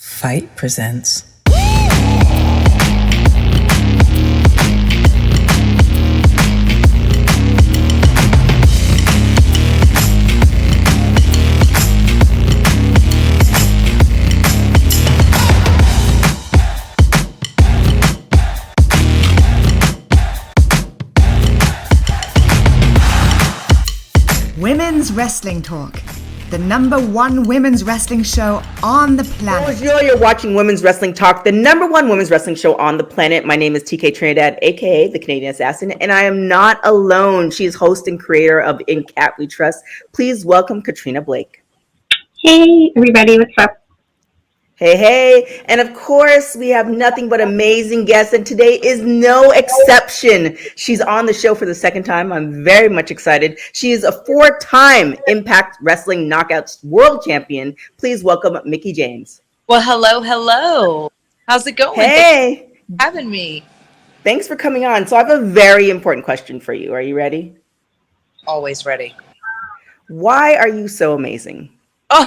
Fight presents. Women's Wrestling Talk, the #1 women's wrestling show on the planet. Bonjour, you're watching Women's Wrestling Talk, the #1 women's wrestling show on the planet. My name is TK Trinidad, aka the Canadian Assassin, and I am not alone. She is host and creator of In Cat We Trust. Please welcome Katrina Blake. Hey, everybody, what's up? Hey. And of course, we have nothing but amazing guests, and today is no exception. She's on the show for the second time. I'm very much excited. She is a 4-time Impact Wrestling Knockouts World Champion. Please welcome Mickie James. Well, hello. How's it going? Hey. Thanks for having me. Thanks for coming on. So I have a very important question for you. Are you ready? Always ready. Why are you so amazing? Oh.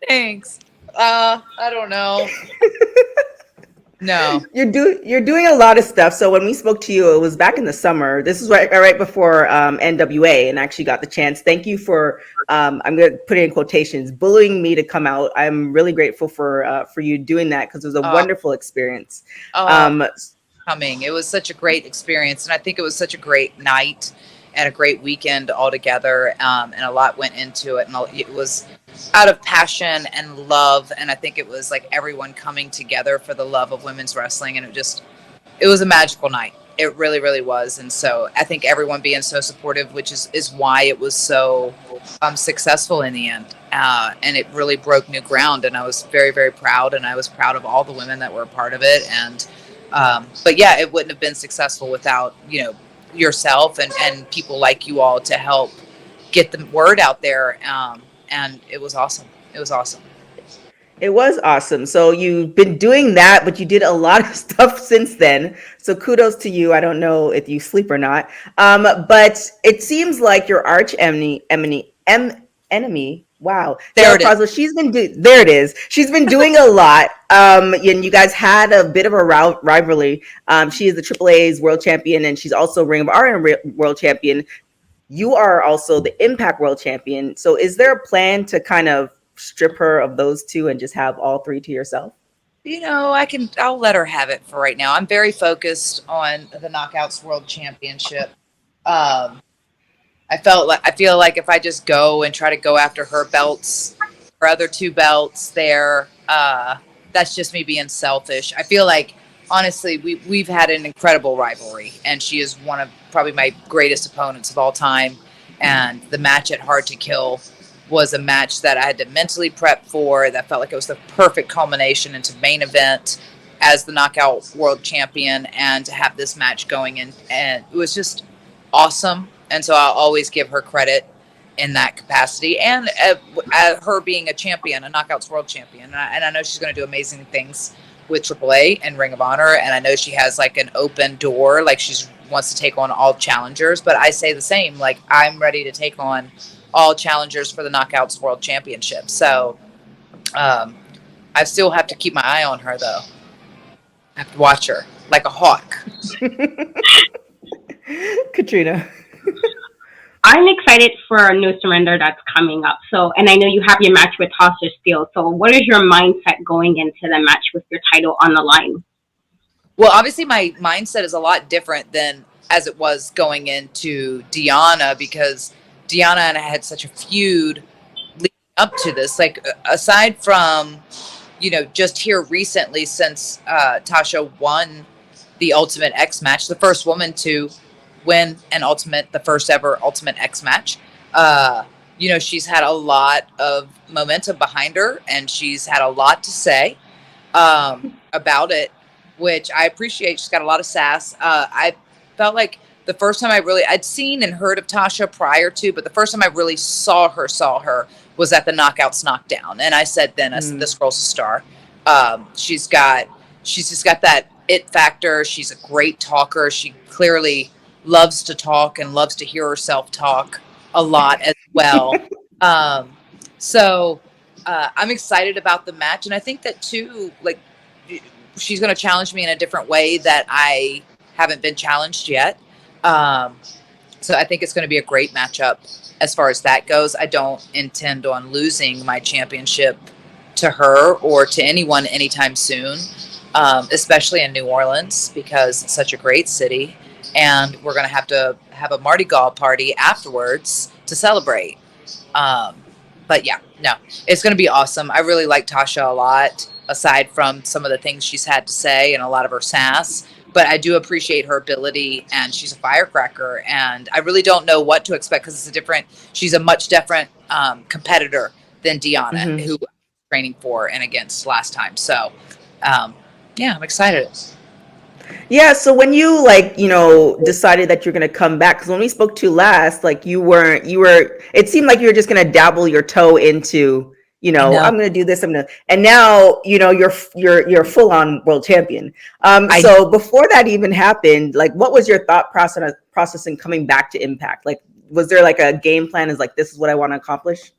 Thanks. I don't know. No. You're doing a lot of stuff. So when we spoke to you, it was back in the summer. This is right before NWA, and I actually got the chance. Thank you for I'm going to put it in quotations, bullying me to come out. I'm really grateful for you doing that because it was a wonderful experience. It was such a great experience, and I think it was such a great night and a great weekend altogether, and a lot went into it, and it was out of passion and love, and I think it was like everyone coming together for the love of women's wrestling, and it was a magical night. It really, really was, and so I think everyone being so supportive, which is why it was so successful in the end, and it really broke new ground, and I was very, very proud, and I was proud of all the women that were a part of it, and but yeah, it wouldn't have been successful without, yourself and people like you all to help get the word out there, and it was awesome. It was awesome. So you've been doing that, but you did a lot of stuff since then. So kudos to you. I don't know if you sleep or not, but it seems like your arch enemy. Wow. There it is. She's been doing a lot. And you guys had a bit of a rivalry. She is the AAA's world champion, and she's also Ring of Honor world champion. You are also the Impact world champion. So is there a plan to kind of strip her of those two and just have all three to yourself? I'll let her have it for right now. I'm very focused on the Knockouts World Championship. I feel like if I just go and try to go after her belts, her other two belts there, that's just me being selfish. I feel like, honestly, we've had an incredible rivalry, and she is one of probably my greatest opponents of all time. And the match at Hard to Kill was a match that I had to mentally prep for. That felt like it was the perfect culmination into main event as the Knockout World Champion, and to have this match going in, and it was just awesome. And so I'll always give her credit in that capacity, and her being a champion, a Knockouts World Champion. And I know she's going to do amazing things with AAA and Ring of Honor, and I know she has like an open door, like she wants to take on all challengers. But I say the same, like I'm ready to take on all challengers for the Knockouts World Championship. So I still have to keep my eye on her, though. I have to watch her like a hawk. Katrina. I'm excited for No Surrender that's coming up. So, and I know you have your match with Tasha Steelz. So what is your mindset going into the match with your title on the line? Well, obviously my mindset is a lot different than as it was going into Deonna, because Deonna and I had such a feud leading up to this. Like, aside from, just here recently, since Tasha won the Ultimate X match, the first woman to win the first ever Ultimate X match. She's had a lot of momentum behind her, and she's had a lot to say about it, which I appreciate. She's got a lot of sass. I felt like the first time I'd seen and heard of Tasha prior to, but the first time I really saw her was at the Knockouts Knockdown. And I said, this girl's a star. She's just got that it factor. She's a great talker. She clearly loves to talk and loves to hear herself talk a lot as well. So I'm excited about the match. And I think that too, like, she's going to challenge me in a different way that I haven't been challenged yet. So I think it's going to be a great matchup as far as that goes. I don't intend on losing my championship to her or to anyone anytime soon, especially in New Orleans, because it's such a great city. And we're going to have a Mardi Gras party afterwards to celebrate. But yeah, no, it's going to be awesome. I really like Tasha a lot, aside from some of the things she's had to say and a lot of her sass. But I do appreciate her ability, and she's a firecracker. And I really don't know what to expect because she's a much different competitor than Deanna, who I was training for and against last time. So, yeah, I'm excited. Yeah, so when you decided that you're going to come back, because when we spoke to last, like it seemed like you were just going to dabble your toe into, I'm going to do this, and now, you're full on world champion. So before that even happened, like, what was your thought process in coming back to Impact? Like, was there like a game plan is like, this is what I want to accomplish?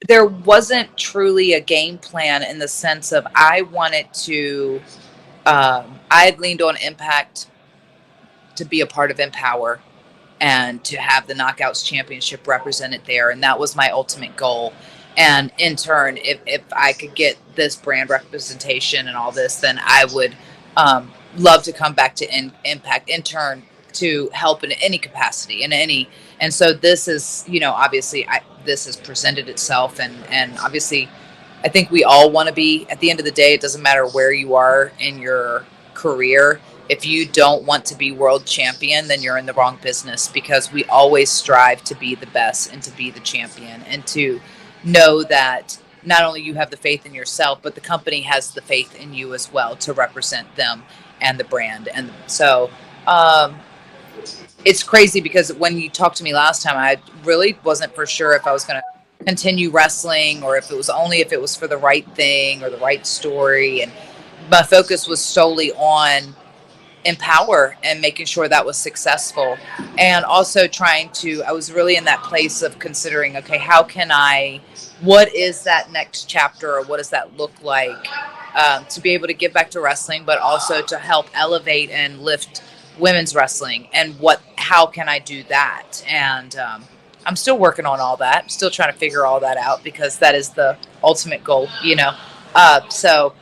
There wasn't truly a game plan in the sense of I wanted to, I had leaned on Impact to be a part of Empowerr and to have the Knockouts Championship represented there. And that was my ultimate goal. And in turn, if I could get this brand representation and all this, then I would love to come back to Impact in turn to help in any capacity and so this is, obviously this has presented itself and obviously I think we all want to be, at the end of the day, it doesn't matter where you are in your career. If you don't want to be world champion, then you're in the wrong business, because we always strive to be the best and to be the champion and to know that not only you have the faith in yourself, but the company has the faith in you as well to represent them and the brand. And so it's crazy because when you talked to me last time, I really wasn't for sure if I was going to continue wrestling or if it was for the right thing or the right story. And my focus was solely on Empowerr and making sure that was successful, and also I was really in that place of considering, okay, what is that next chapter, or what does that look like, to be able to get back to wrestling, but also to help elevate and lift women's wrestling, and how can I do that? And I'm still working on all that. I'm still trying to figure all that out, because that is the ultimate goal, so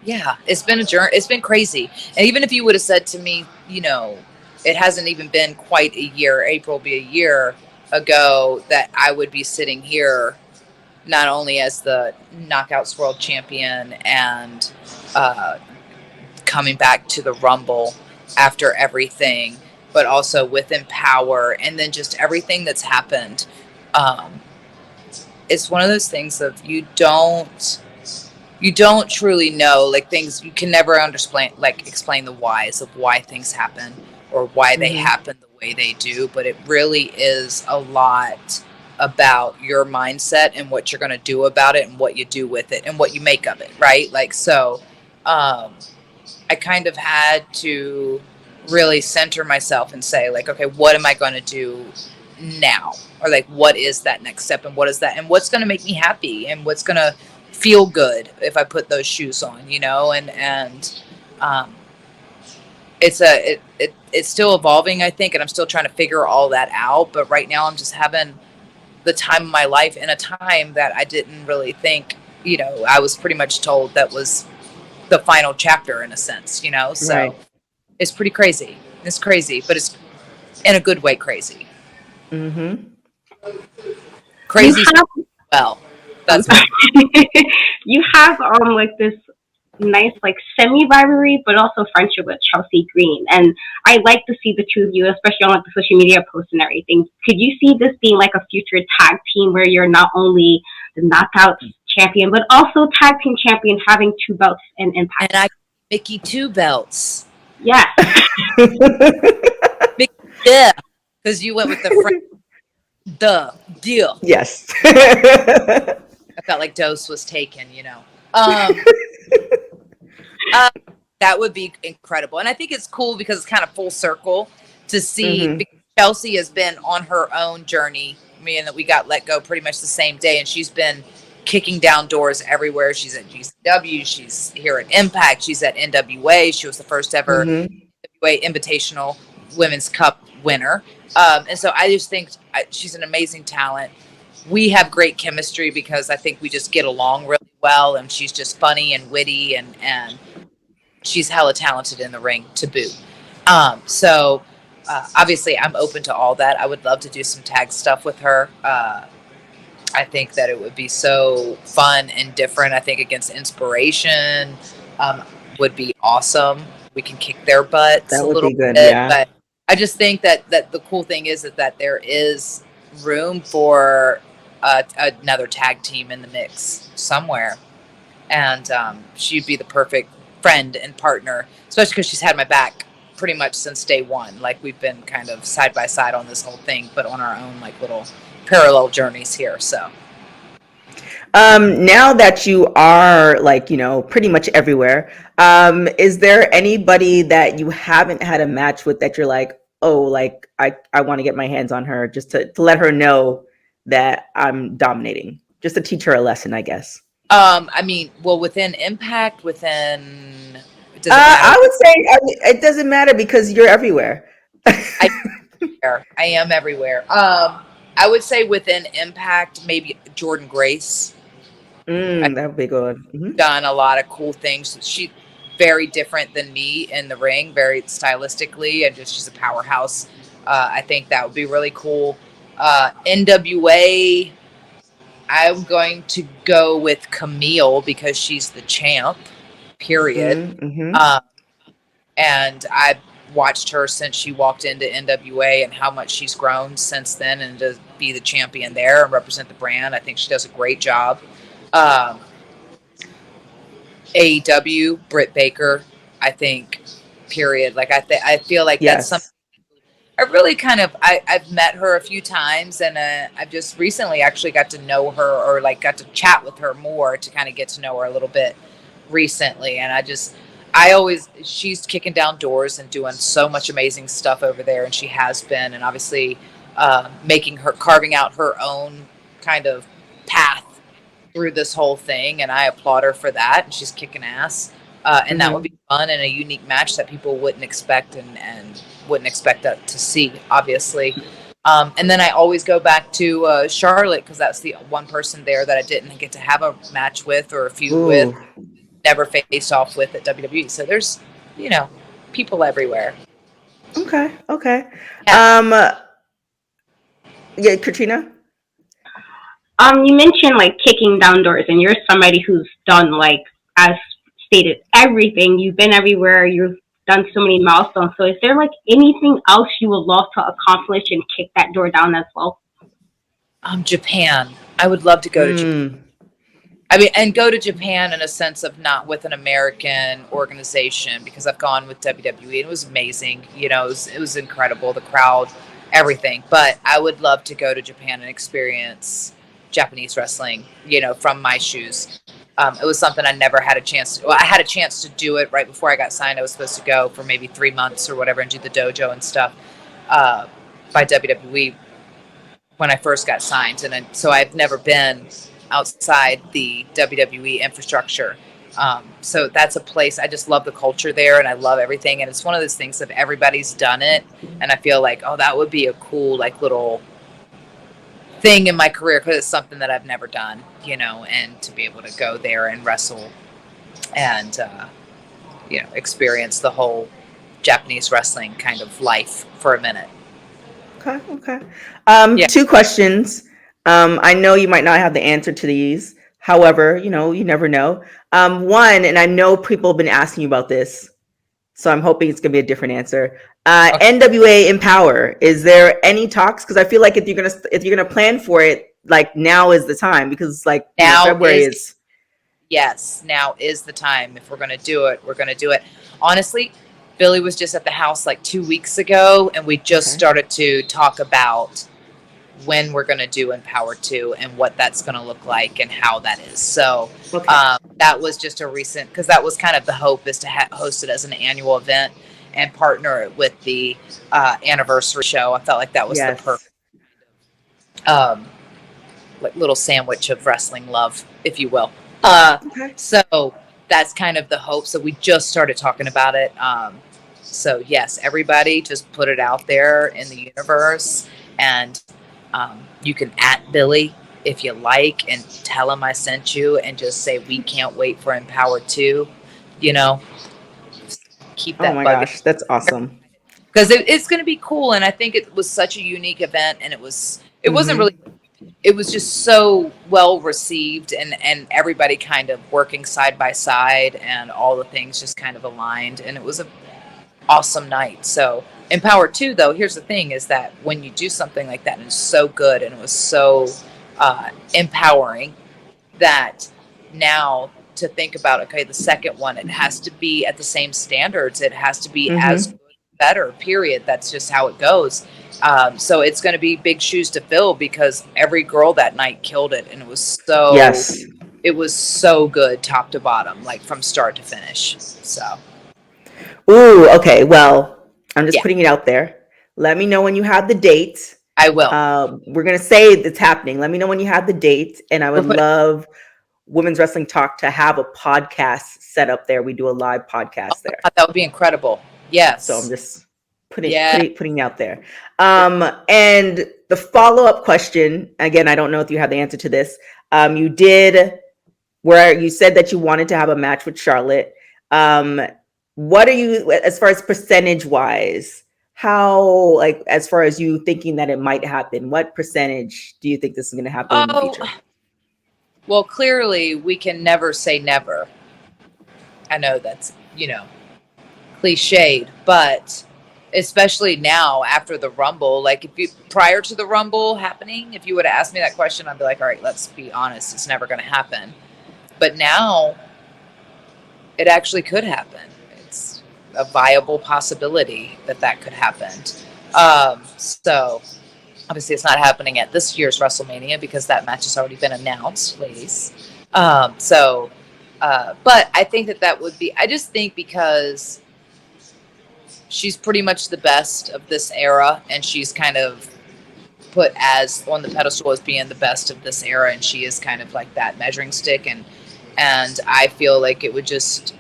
yeah, it's been a journey. It's been crazy. And even if you would have said to me, it hasn't even been quite a year, April will be a year ago, that I would be sitting here not only as the Knockouts World Champion and coming back to the Rumble after everything, but also with Empowerr, and then just everything that's happened. It's one of those things of you don't truly know, like, things you can never explain the whys of why things happen or why they happen the way they do. But it really is a lot about your mindset and what you're going to do about it and what you do with it and what you make of it. Right. Like, so, I kind of had to really center myself and say, like, okay, what am I going to do now? Or like, what is that next step, and what is that, and what's going to make me happy, and what's going to feel good if I put those shoes on, and it's still evolving, I think, and I'm still trying to figure all that out. But right now I'm just having the time of my life in a time that I didn't really think, I was pretty much told that was the final chapter in a sense, so right. It's pretty crazy. It's crazy, but it's in a good way crazy. Crazy well. That's you have like this nice like semi rivalry, but also friendship with Chelsea Green, and I like to see the two of you, especially on like the social media posts and everything. Could you see this being like a future tag team where you're not only the Knockouts champion, but also tag team champion, having 2 belts in Impact? And Mickie 2 belts. Yeah. Yeah, because you went with the deal. Yes. I felt like dose was taken, that would be incredible. And I think it's cool because it's kind of full circle to see, because Chelsea has been on her own journey and that we got let go pretty much the same day. And she's been kicking down doors everywhere. She's at GCW. She's here at Impact. She's at NWA. She was the first ever NWA Invitational Women's Cup winner. And so I just think she's an amazing talent. We have great chemistry because I think we just get along really well, and she's just funny and witty, and she's hella talented in the ring to boot. So obviously I'm open to all that. I would love to do some tag stuff with her. I think that it would be so fun and different. I think against Inspiration would be awesome. We can kick their butts That a would little be good, bit, yeah. but I just think that the cool thing is that there is room for another tag team in the mix somewhere, and she'd be the perfect friend and partner, especially because she's had my back pretty much since day one. Like, we've been kind of side by side on this whole thing, but on our own like little parallel journeys here. So now that you are, like, you know, pretty much everywhere, is there anybody that you haven't had a match with that you're like, oh, like I want to get my hands on her just to let her know that I'm dominating, just to teach her a lesson, I guess? I mean, well, within Impact, does it matter? I would say it doesn't matter because you're everywhere. I am everywhere. I would say within Impact, maybe Jordan Grace. That would be good. Mm-hmm. Done a lot of cool things. She's very different than me in the ring, very stylistically, and just she's a powerhouse. I think that would be really cool. NWA, I'm going to go with Camille because she's the champ, period. Mm-hmm. And I've watched her since she walked into NWA and how much she's grown since then, and to be the champion there and represent the brand, I think she does a great job. AEW, Britt Baker, I think, period. Like, I feel like that's something I really I've met her a few times, and I've just recently actually got to know her, or like got to chat with her more to kind of get to know her a little bit recently. And she's kicking down doors and doing so much amazing stuff over there, and she has been, and obviously carving out her own kind of path through this whole thing, and I applaud her for that, and she's kicking ass. And that would be fun and a unique match that people wouldn't expect and wouldn't expect that to see, obviously. And then I always go back to Charlotte, because that's the one person there that I didn't get to have a match with or a feud with, never faced off with at WWE. So there's, people everywhere. Okay. Yeah. Yeah, Katrina? You mentioned like kicking down doors, and you're somebody who's done, like, as stated, everything. You've been everywhere. You've done so many milestones. So is there like anything else you would love to accomplish and kick that door down as well? Japan. I would love to go to Japan. I mean, and go to Japan in a sense of not with an American organization, because I've gone with WWE and it was amazing. It was incredible. The crowd, everything. But I would love to go to Japan and experience Japanese wrestling, from my shoes. It was something I never had a chance to. Well, I had a chance to do it right before I got signed. I was supposed to go for maybe 3 months or whatever and do the dojo and stuff by WWE when I first got signed. And so I've never been outside the WWE infrastructure. So that's a place, I just love the culture there, and I love everything. And it's one of those things, if everybody's done it, and I feel like, oh, that would be a cool, like, little thing in my career, because it's something that I've never done, and to be able to go there and wrestle and experience the whole Japanese wrestling kind of life for a minute. Okay. 2 questions. I know you might not have the answer to these, however, you never know. One, and I know people have been asking you about this, so I'm hoping it's gonna be a different answer. Okay. NWA Empowerr, is there any talks? Because I feel like if you're gonna plan for it, like, now is the time, because like now February is. Yes, now is the time. If we're gonna do it, we're gonna do it. Honestly, Billy was just at the house like 2 weeks ago, and we just started to talk about when we're going to do Empowerr 2 and what that's going to look like and how that is. So that was just a recent, because that was kind of the hope, is to host it as an annual event and partner it with the anniversary show. I felt like that was the perfect like little sandwich of wrestling love, if you will. Okay. So that's kind of the hope. So we just started talking about it. So yes, everybody just put it out there in the universe, and you can @Billy if you like, and tell him I sent you, and just say we can't wait for Empowerr 2. You know, keep Oh that my bug gosh, that's awesome. because it's going to be cool. And I think it was such a unique event, and it wasn't Mhm. really. It was just so well received, and everybody kind of working side by side, and all the things just kind of aligned, and it was an awesome night. So Empowerr 2, though, here's the thing, is that when you do something like that and it's so good and it was so empowering, that now to think about, okay, the second one, it has to be at the same standards, it has to be as Mhm. good, better, period. That's just how it goes. So it's going to be big shoes to fill, because every girl that night killed it, and Yes. it was so good, top to bottom, like from start to finish. So Ooh, okay. Well, I'm just yeah, putting it out there. Let me know when you have the date. I will. We're gonna say it's happening. Let me know when you have the date, and I We're would putting. love Women's Wrestling Talk to have a podcast set up there. We do a live Oh podcast my there. God, that would be incredible. So I'm Yes. just Yeah. putting it out there. And the follow-up question, again, I don't know if you have the answer to this. You did where you said that you wanted to have a match with Charlotte. What are you, as far as percentage wise, how, like, as far as you thinking that it might happen, what percentage do you think this is going to happen in the Oh, future? well, clearly we can never say never. I know that's, cliched, but especially now after the Rumble, like if you prior to the Rumble happening, if you would have asked me that question, I'd be like, all right, let's be honest, it's never going to happen. But now it actually could happen. It's a viable possibility that could happen. So obviously it's not happening at this year's WrestleMania because that match has already been announced, ladies. But I think that would be, I just think because she's pretty much the best of this era, and she's kind of put as on the pedestal as being the best of this era, and she is kind of like that measuring stick, and I feel like it would just,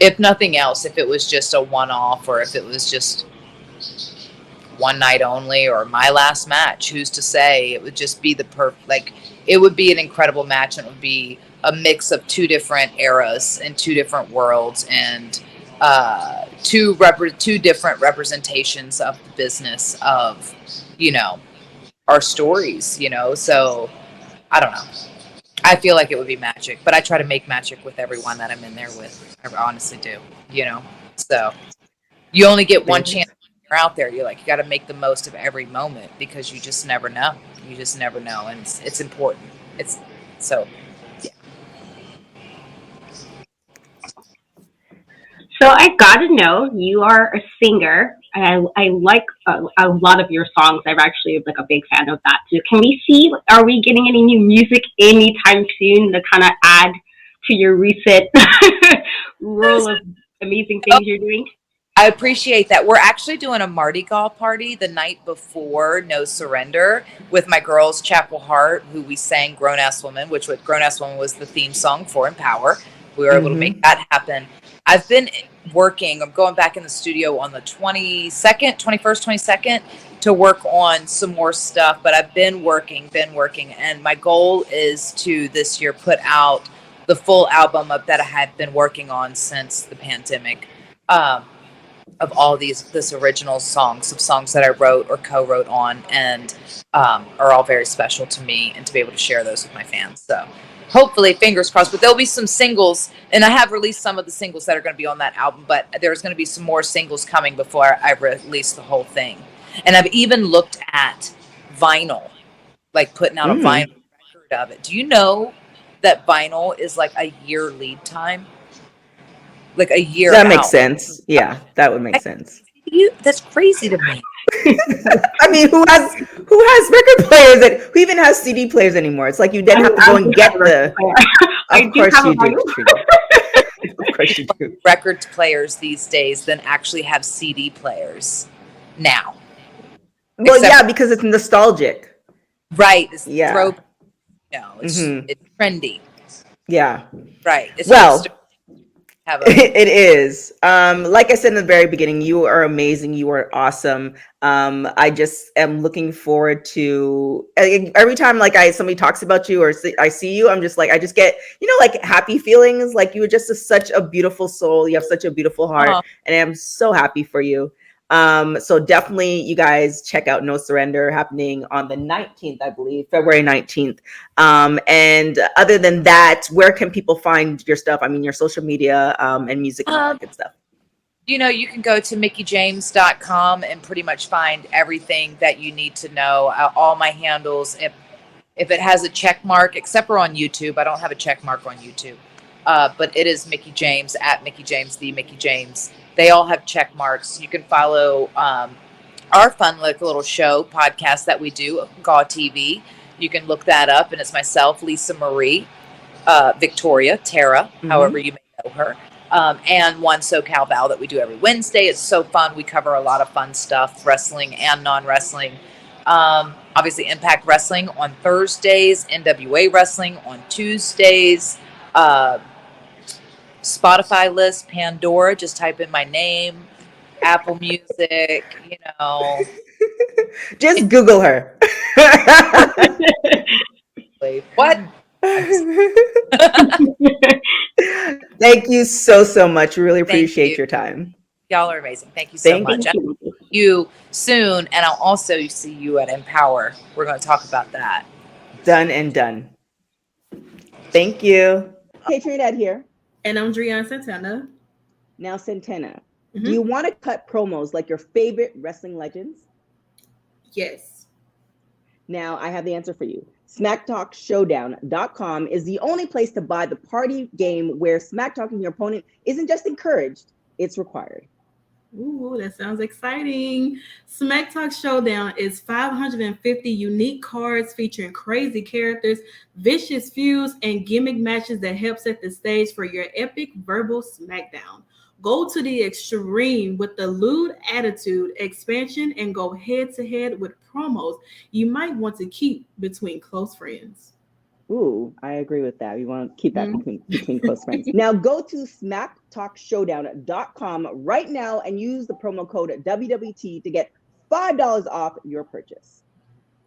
if nothing else, if it was just a one-off, or if it was just one night only, or my last match, who's to say, it would just be it would be an incredible match, and it would be a mix of two different eras and two different worlds, and two different representations of the business of, our stories, so I don't know. I feel like it would be magic, but I try to make magic with everyone that I'm in there with. I honestly do, so you only get one chance when you're out there. You got to make the most of every moment, because you just never know. You just never know, and it's important. It's so. So I gotta know, you are a singer, and I like a lot of your songs. I'm actually like a big fan of that too. Can we see? Are we getting any new music anytime soon to kind of add to your recent roll of amazing things you're doing? I appreciate that. We're actually doing a Mardi Gras party the night before No Surrender with my girls, Chapel Heart, who we sang Grown Ass Woman, which Grown Ass Woman was the theme song for Empowerr. We were able to make that happen. I've been working, I'm going back in the studio on the 21st, 22nd to work on some more stuff, but I've been working, and my goal is to this year put out the full album that I had been working on since the pandemic. Of all this original songs that I wrote or co-wrote on, and are all very special to me, and to be able to share those with my fans. So hopefully, fingers crossed, but there'll be some singles, and I have released some of the singles that are going to be on that album, but there's going to be some more singles coming before I release the whole thing. And I've even looked at vinyl, like putting out a vinyl record of it. Do you know that vinyl is like a year lead time? Like a year That out. makes sense. Yeah, that would make sense. That's crazy to me. I mean, who has record players who even has CD players anymore? It's like you didn't have to go and get the. Of course you do. Of course you do. Record players these days than actually have CD players now. Well, yeah, because it's nostalgic. Right. It's Yeah. it's trendy. Yeah. Right. It's hipster Well, to have a it is. Like I said in the very beginning, you are amazing. You are awesome. I just am looking forward to every time like somebody talks about you or I see you, I'm just like I just get like happy feelings. Like you are just such a beautiful soul. You have such a beautiful heart, and I'm so happy for you. So definitely you guys check out No Surrender, happening on the 19th, I believe, February 19th. And other than that, where can people find your stuff? I mean, your social media, and music and all that good stuff. You can go to mickiejames.com and pretty much find everything that you need to know. All my handles, if it has a check mark, except for on YouTube, I don't have a check mark on YouTube. But it is Mickie James at Mickie James, the Mickie James. They all have check marks. You can follow our fun little show podcast that we do, Gaw TV. You can look that up, and it's myself, Lisa Marie, Victoria, Tara, however you may know her, and One SoCal Val that we do every Wednesday. It's so fun. We cover a lot of fun stuff, wrestling and non-wrestling. Obviously, Impact Wrestling on Thursdays, NWA Wrestling on Tuesdays. Spotify list, Pandora, just type in my name, Apple Music, Just Google her. What? Thank you so much. Really appreciate your time. Y'all are amazing. Thank you so much. Thank I'll see you soon, and I'll also see you at Empowerr. We're going to talk about that. Done and done. Thank you. TK Trinidad here. And I'm Drian Santana. Now, Santana, do you want to cut promos like your favorite wrestling legends? Yes. Now, I have the answer for you. SmackTalkShowdown.com is the only place to buy the party game where smack talking your opponent isn't just encouraged, it's required. Ooh, that sounds exciting. Smack Talk Showdown is 550 unique cards featuring crazy characters, vicious feuds, and gimmick matches that help set the stage for your epic verbal smackdown. Go to the extreme with the lewd attitude expansion and go head to head with promos you might want to keep between close friends. Ooh, I agree with that. We want to keep that between close friends. Now go to smacktalkshowdown.com right now and use the promo code WWT to get $5 off your purchase.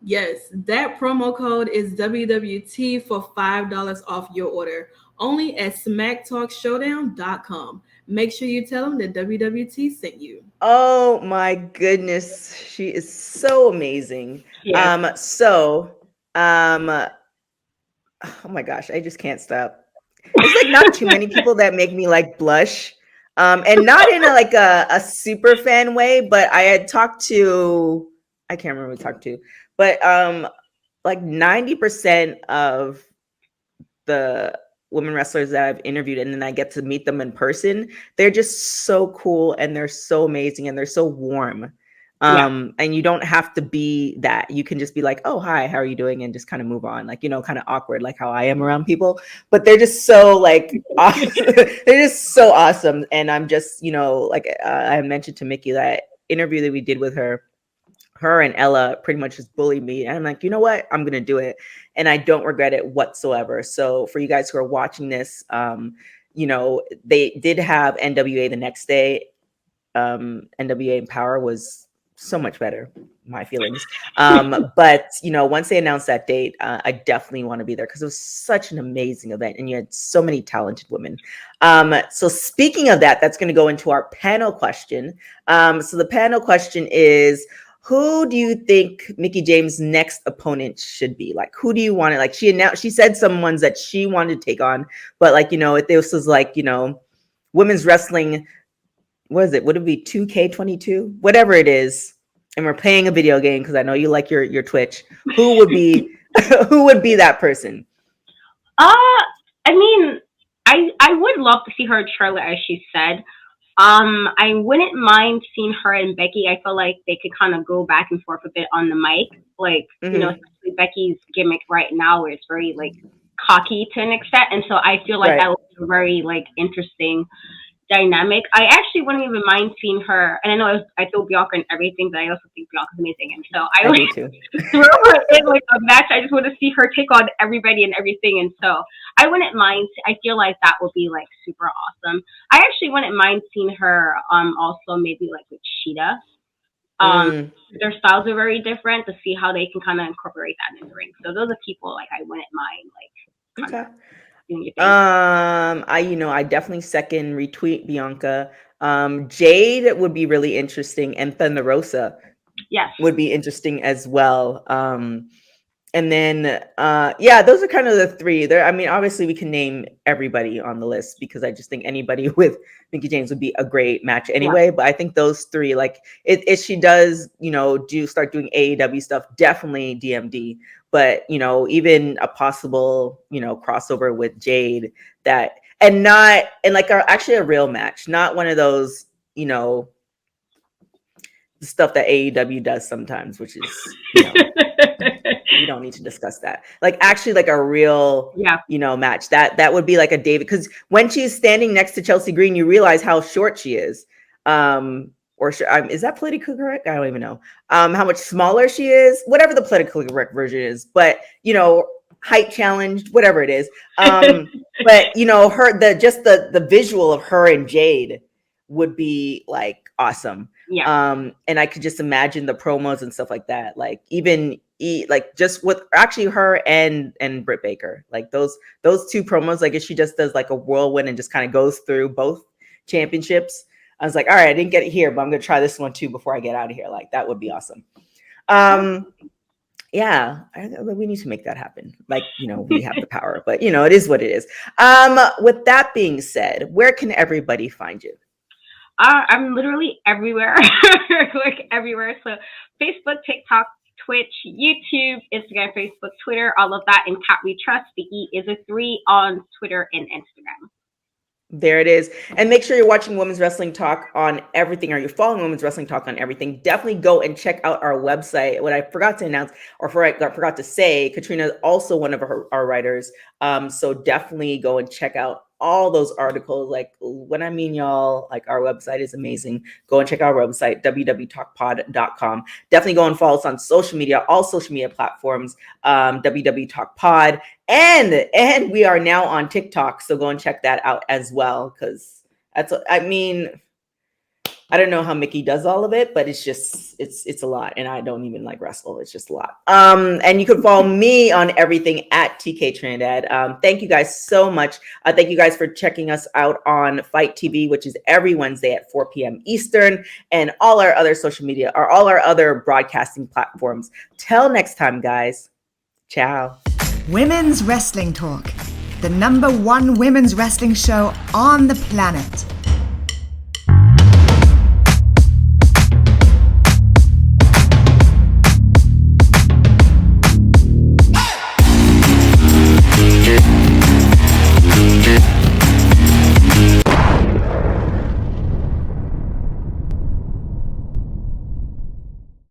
Yes, that promo code is WWT for $5 off your order. Only at smacktalkshowdown.com. Make sure you tell them that WWT sent you. Oh my goodness, she is so amazing. Yeah. Oh my gosh, I just can't stop. It's like not too many people that make me like blush. And not in a super fan way, but I had talked to, I can't remember who I talked to, but like 90% of the women wrestlers that I've interviewed, and then I get to meet them in person, they're just so cool and they're so amazing and they're so warm. And you don't have to be that. You can just be like, oh, hi, how are you doing? And just kind of move on, like, kind of awkward, like how I am around people. But they're just so like, awesome. They're just so awesome. And I'm just, like I mentioned to Mickie, that interview that we did with her and Ella pretty much just bullied me. And I'm like, you know what? I'm going to do it. And I don't regret it whatsoever. So for you guys who are watching this, they did have NWA the next day. NWA Empowerr was so much better, my feelings. But once they announced that date, I definitely want to be there because it was such an amazing event and you had so many talented women. So speaking of that, that's going to go into our panel question. So the panel question is, who do you think Mickie James' next opponent should be? Like, who do you want to, like, she said some ones that she wanted to take on, but like, if this was like, women's wrestling, what is it? Would it be 2K22? Whatever it is. And we're playing a video game because I know you like your Twitch. Who would be who would be that person? I mean, I would love to see her at Charlotte, as she said. I wouldn't mind seeing her and Becky. I feel like they could kind of go back and forth a bit on the mic. Like, especially Becky's gimmick right now where it's very like cocky to an extent. And so I feel like that would be very like interesting. dynamic. I actually wouldn't even mind seeing her, and I know I throw Bianca and everything, but I also think Bianca's amazing, and so I I would do too. throw her in like a match. I just want to see her take on everybody and everything, and so I wouldn't mind. I feel like that would be like super awesome. I actually wouldn't mind seeing her also maybe like with Sheeta. Their styles are very different, to see how they can kind of incorporate that in the ring. So those are people like I wouldn't mind like kind of doing your thing. I definitely second retweet Bianca. Jade would be really interesting, and Thunder Rosa would be interesting as well. And then, those are kind of the three there. I mean, obviously we can name everybody on the list, because I just think anybody with Mickie James would be a great match anyway. But I think those three, like if she does, start doing AEW stuff, definitely DMD. But, even a possible, crossover with Jade actually a real match, not one of those, stuff that AEW does sometimes, which is, we don't need to discuss that. Like actually like a real, match that would be like a David, because when she's standing next to Chelsea Green, you realize how short she is. Is that politically correct? I don't even know. How much smaller she is, whatever the politically correct version is, but height challenged, whatever it is. But the visual of her and Jade would be like awesome. And I could just imagine the promos and stuff like that. Like even just with actually her and Britt Baker, like those two promos, like if she just does like a whirlwind and just kind of goes through both championships, I was like, all right, I didn't get it here, but I'm gonna try this one too before I get out of here. Like that would be awesome. We need to make that happen. Like, we have the power, but it is what it is. With that being said, where can everybody find you? I'm literally everywhere, like everywhere. So Facebook, TikTok, Twitch, YouTube, Instagram, Facebook, Twitter, all of that. In Cat We Trust, the E is a 3 on Twitter and Instagram. There it is. And make sure you're watching Women's Wrestling Talk on everything, or you're following Women's Wrestling Talk on everything. Definitely go and check out our website. What I forgot to announce, or forgot to say, Katrina is also one of our writers. So definitely go and check out all those articles. Like when I mean y'all, like our website is amazing. Go and check out our website, www.talkpod.com. Definitely go and follow us on social media, all social media platforms, www.talkpod. And we are now on TikTok. So go and check that out as well. Because I don't know how Mickie does all of it, but it's a lot. And I don't even like wrestle. It's just a lot. And you can follow me on everything at TK Trinidad. Thank you guys so much. Thank you guys for checking us out on Fight TV, which is every Wednesday at 4 p.m. Eastern, and all our other social media, or all our other broadcasting platforms. Till next time, guys. Ciao. Women's Wrestling Talk, the #1 women's wrestling show on the planet.